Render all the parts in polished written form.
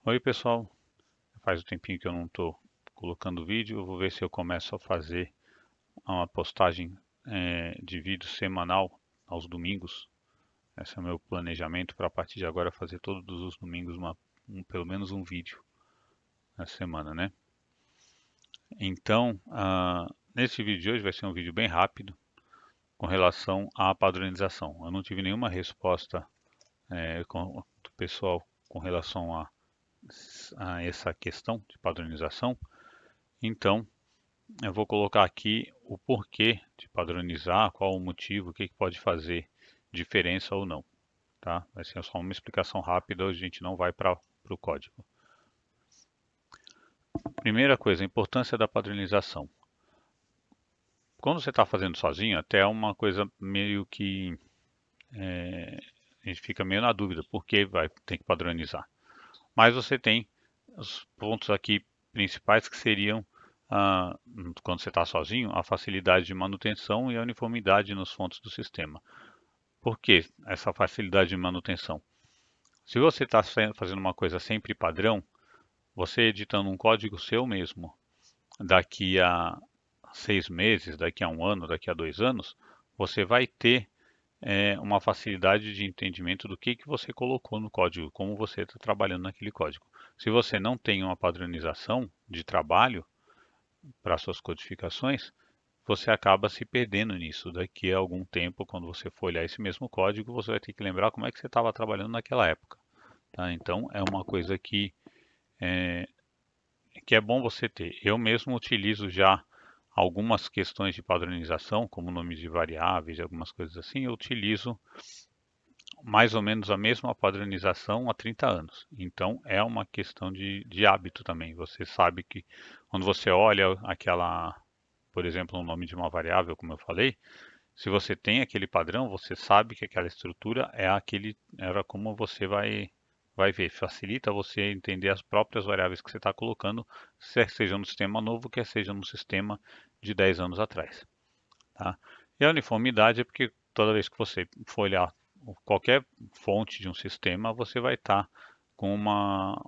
Oi pessoal, faz um tempinho que eu não estou colocando vídeo, eu vou ver se eu começo a fazer uma postagem de vídeo semanal aos domingos. Esse é o meu planejamento para a partir de agora fazer todos os domingos pelo menos um vídeo na semana, né? Então, nesse vídeo de hoje vai ser um vídeo bem rápido com relação à padronização. Eu não tive nenhuma resposta do pessoal com relação a essa questão de padronização, então eu vou colocar aqui o porquê de padronizar, qual o motivo, o que pode fazer diferença ou não, tá? Vai ser só uma explicação rápida, hoje a gente não vai para o código. Primeira coisa, a importância da padronização. Quando você está fazendo sozinho, até é uma coisa meio que a gente fica meio na dúvida, por que vai ter que padronizar? Mas você tem os pontos aqui principais que seriam ah, quando você está sozinho, a facilidade de manutenção e a uniformidade nos fontes do sistema. Por que essa facilidade de manutenção? Se você está fazendo uma coisa sempre padrão, você editando um código seu mesmo, daqui a 6 meses, daqui a um ano, daqui a 2 anos, você vai ter uma facilidade de entendimento do que você colocou no código, como você está trabalhando naquele código. Se você não tem uma padronização de trabalho para suas codificações, você acaba se perdendo nisso. Daqui a algum tempo, quando você for olhar esse mesmo código, você vai ter que lembrar como é que você estava trabalhando naquela época. Tá? Então, é uma coisa que é bom você ter. Eu mesmo utilizo já algumas questões de padronização, como nomes de variáveis e algumas coisas assim, eu utilizo mais ou menos a mesma padronização há 30 anos. Então, é uma questão de hábito também. Você sabe que quando você olha aquela, por exemplo, o nome de uma variável, como eu falei, se você tem aquele padrão, você sabe que aquela estrutura era como você vai ver. Facilita você entender as próprias variáveis que você está colocando, quer seja no sistema novo, quer seja no sistema de 10 anos atrás. Tá? E a uniformidade é porque toda vez que você for olhar qualquer fonte de um sistema, você vai estar com uma,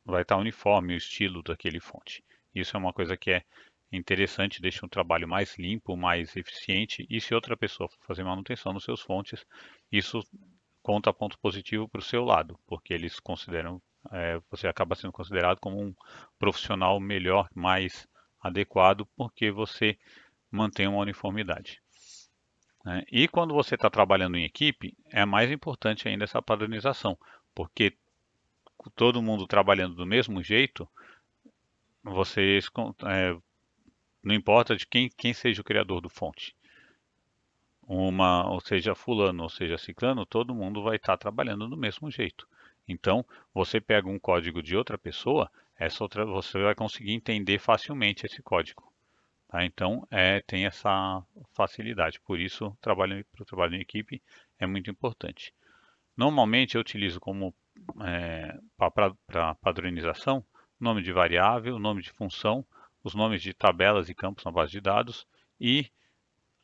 vai estar uniforme o estilo daquele fonte. Isso é uma coisa que é interessante, deixa um trabalho mais limpo, mais eficiente, e se outra pessoa for fazer manutenção nos seus fontes, isso conta ponto positivo para o seu lado, porque eles consideram, você acaba sendo considerado como um profissional melhor, mais adequado, porque você mantém uma uniformidade, né? E quando você está trabalhando em equipe, é mais importante ainda essa padronização, porque todo mundo trabalhando do mesmo jeito, vocês não importa de quem seja o criador do fonte. Ou seja, fulano, ou seja, ciclano, todo mundo vai estar trabalhando do mesmo jeito. Então, você pega um código de outra pessoa, você vai conseguir entender facilmente esse código. Tá? Então, tem essa facilidade. Por isso, o trabalho em equipe é muito importante. Normalmente, eu utilizo como para padronização nome de variável, nome de função, os nomes de tabelas e campos na base de dados e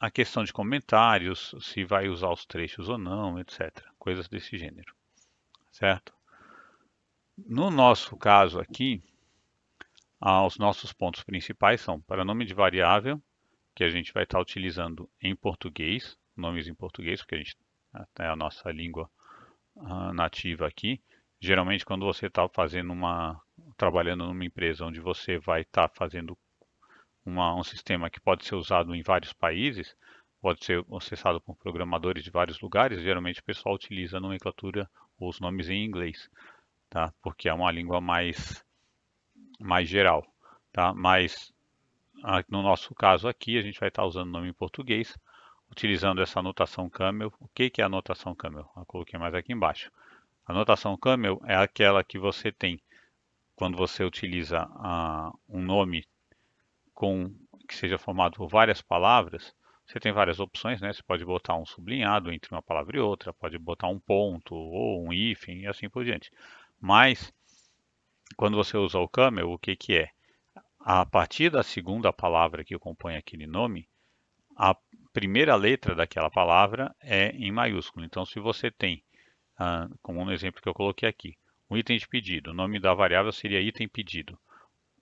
a questão de comentários, se vai usar os trechos ou não, etc. Coisas desse gênero, certo? No nosso caso aqui, os nossos pontos principais são para nome de variável, que a gente vai estar utilizando em português, nomes em português, porque a gente é a nossa língua nativa aqui. Geralmente, quando você está trabalhando numa empresa onde você vai estar fazendo um sistema que pode ser usado em vários países, pode ser acessado por programadores de vários lugares, geralmente o pessoal utiliza a nomenclatura ou os nomes em inglês, tá? Porque é uma língua mais geral, tá? Mas no nosso caso aqui, a gente vai estar usando o nome em português, utilizando essa anotação camel. O que é a anotação camel? Eu coloquei mais aqui embaixo. A anotação camel é aquela que você tem quando você utiliza um nome que seja formado por várias palavras. Você tem várias opções, né? Você pode botar um sublinhado entre uma palavra e outra, pode botar um ponto ou um hífen e assim por diante. Mas quando você usa o camel, o que é? A partir da segunda palavra que compõe aquele nome, a primeira letra daquela palavra é em maiúsculo. Então, se você tem, como um exemplo que eu coloquei aqui, o item de pedido, o nome da variável seria item pedido.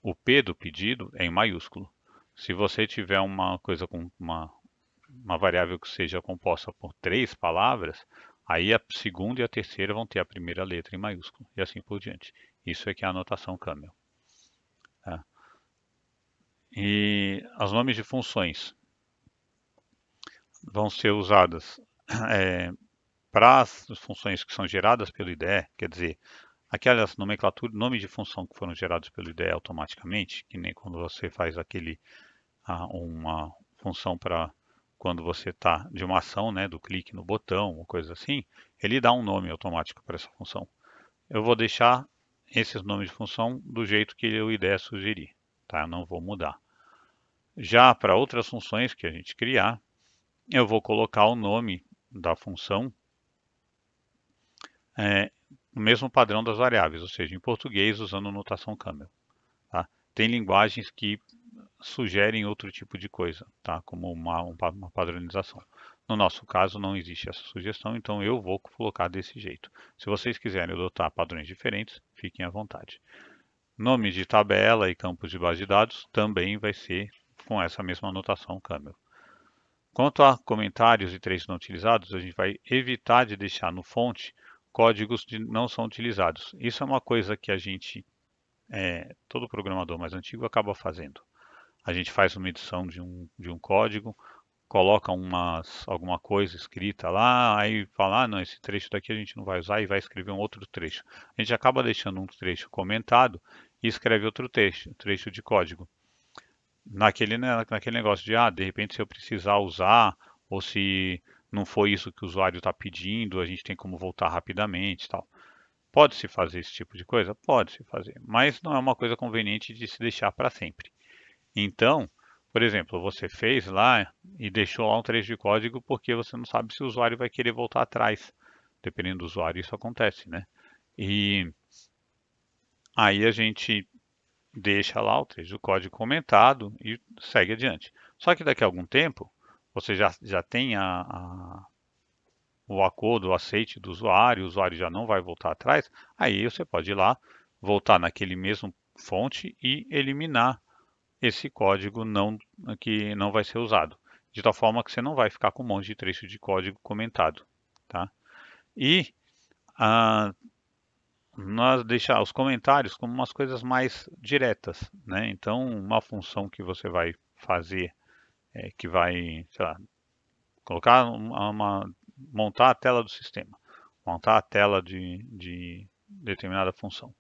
O P do pedido é em maiúsculo. Se você tiver uma coisa com uma variável que seja composta por 3 palavras, aí a segunda e a terceira vão ter a primeira letra em maiúsculo, e assim por diante. Isso é que é a anotação Camel. Tá? E os nomes de funções vão ser usadas para as funções que são geradas pelo IDE, quer dizer, aquelas nomenclaturas, nomes de função que foram gerados pelo IDE automaticamente, que nem quando você faz uma função para quando você está de uma ação, né, do clique no botão, ou coisa assim, ele dá um nome automático para essa função. Eu vou deixar esses nomes de função do jeito que o IDE sugerir, tá? Eu não vou mudar. Já para outras funções que a gente criar, eu vou colocar o nome da função no mesmo padrão das variáveis, ou seja, em português usando notação Camel. Tá? Tem linguagens que sugerem outro tipo de coisa, tá? Como uma padronização. No nosso caso, não existe essa sugestão, então eu vou colocar desse jeito. Se vocês quiserem adotar padrões diferentes, fiquem à vontade. Nomes de tabela e campos de base de dados também vai ser com essa mesma anotação Camel. Quanto a comentários e trechos não utilizados, a gente vai evitar de deixar no fonte códigos que não são utilizados. Isso é uma coisa que todo programador mais antigo acaba fazendo. A gente faz uma edição de um código, coloca alguma coisa escrita lá, aí fala, não, esse trecho daqui a gente não vai usar e vai escrever um outro trecho. A gente acaba deixando um trecho comentado e escreve outro trecho de código. Naquele negócio de repente se eu precisar usar, ou se não foi isso que o usuário está pedindo, a gente tem como voltar rapidamente e tal. Pode-se fazer esse tipo de coisa? Pode-se fazer, mas não é uma coisa conveniente de se deixar para sempre. Então, por exemplo, você fez lá e deixou lá um trecho de código porque você não sabe se o usuário vai querer voltar atrás. Dependendo do usuário, isso acontece, né? E aí a gente deixa lá o trecho do código comentado e segue adiante. Só que daqui a algum tempo, você já tem o acordo, o aceite do usuário, o usuário já não vai voltar atrás, aí você pode ir lá, voltar naquele mesmo fonte e eliminar esse código que não vai ser usado. De tal forma que você não vai ficar com um monte de trecho de código comentado. Tá? E ah, nós deixar os comentários como umas coisas mais diretas. Né? Então, uma função que você vai fazer, que vai, sei lá, colocar montar a tela do sistema, montar a tela de determinada função.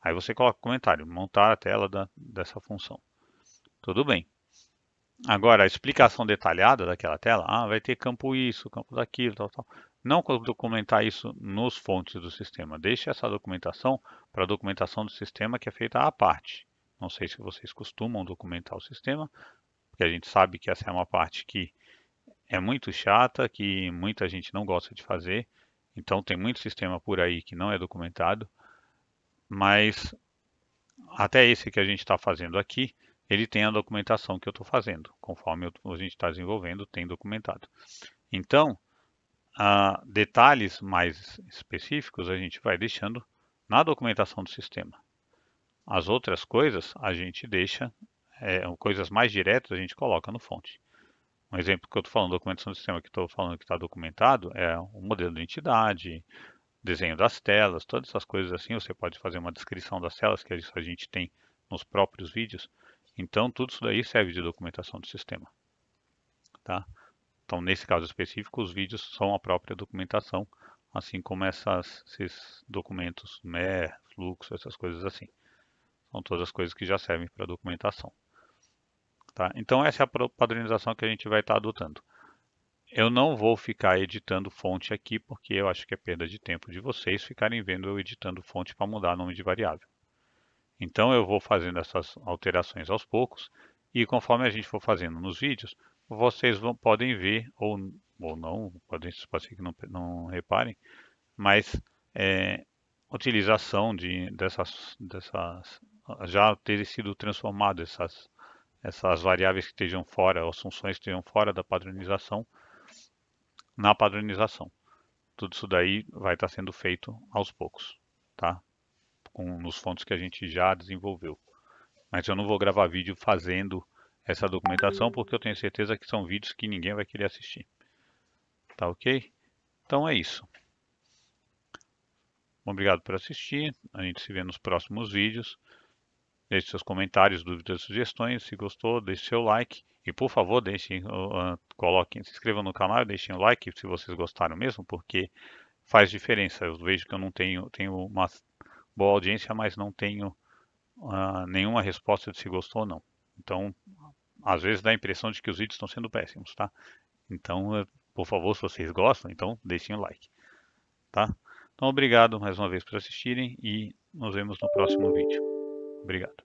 Aí você coloca o comentário, montar a tela dessa função. Tudo bem. Agora, a explicação detalhada daquela tela, vai ter campo isso, campo daquilo, tal, tal. Não documentar isso nos fontes do sistema. Deixe essa documentação para a documentação do sistema que é feita à parte. Não sei se vocês costumam documentar o sistema, porque a gente sabe que essa é uma parte que é muito chata, que muita gente não gosta de fazer. Então tem muito sistema por aí que não é documentado, mas até esse que a gente está fazendo aqui, ele tem a documentação que eu estou fazendo. Conforme a gente está desenvolvendo, tem documentado. Então, detalhes mais específicos a gente vai deixando na documentação do sistema. As outras coisas a gente deixa, coisas mais diretas a gente coloca no fonte. Um exemplo que eu estou falando, documentação do sistema que estou falando que está documentado é o modelo de entidade, desenho das telas, todas essas coisas assim. Você pode fazer uma descrição das telas que a gente tem nos próprios vídeos. Então, tudo isso daí serve de documentação do sistema. Tá? Então, nesse caso específico, os vídeos são a própria documentação, assim como esses documentos, MER, fluxo, essas coisas assim. São todas as coisas que já servem para documentação. Tá? Então, essa é a padronização que a gente vai estar adotando. Eu não vou ficar editando fonte aqui, porque eu acho que é perda de tempo de vocês ficarem vendo eu editando fonte para mudar nome de variável. Então eu vou fazendo essas alterações aos poucos, e conforme a gente for fazendo nos vídeos, vocês podem ver, ou não, pode ser que não reparem, mas utilização já ter sido transformado essas variáveis que estejam fora, as funções que estejam fora da padronização, na padronização. Tudo isso daí vai estar sendo feito aos poucos, tá? nos fontes que a gente já desenvolveu. Mas eu não vou gravar vídeo fazendo essa documentação porque eu tenho certeza que são vídeos que ninguém vai querer assistir. Tá ok? Então é isso. Obrigado por assistir. A gente se vê nos próximos vídeos. Deixe seus comentários, dúvidas, sugestões. Se gostou, deixe seu like. E por favor, coloquem, se inscrevam no canal e deixem o like se vocês gostaram mesmo, porque faz diferença. Eu vejo que eu não tenho uma boa audiência, mas não tenho nenhuma resposta de se gostou ou não. Então, às vezes dá a impressão de que os vídeos estão sendo péssimos, tá? Então, por favor, se vocês gostam, então deixem o like, tá? Então, obrigado mais uma vez por assistirem e nos vemos no próximo vídeo. Obrigado.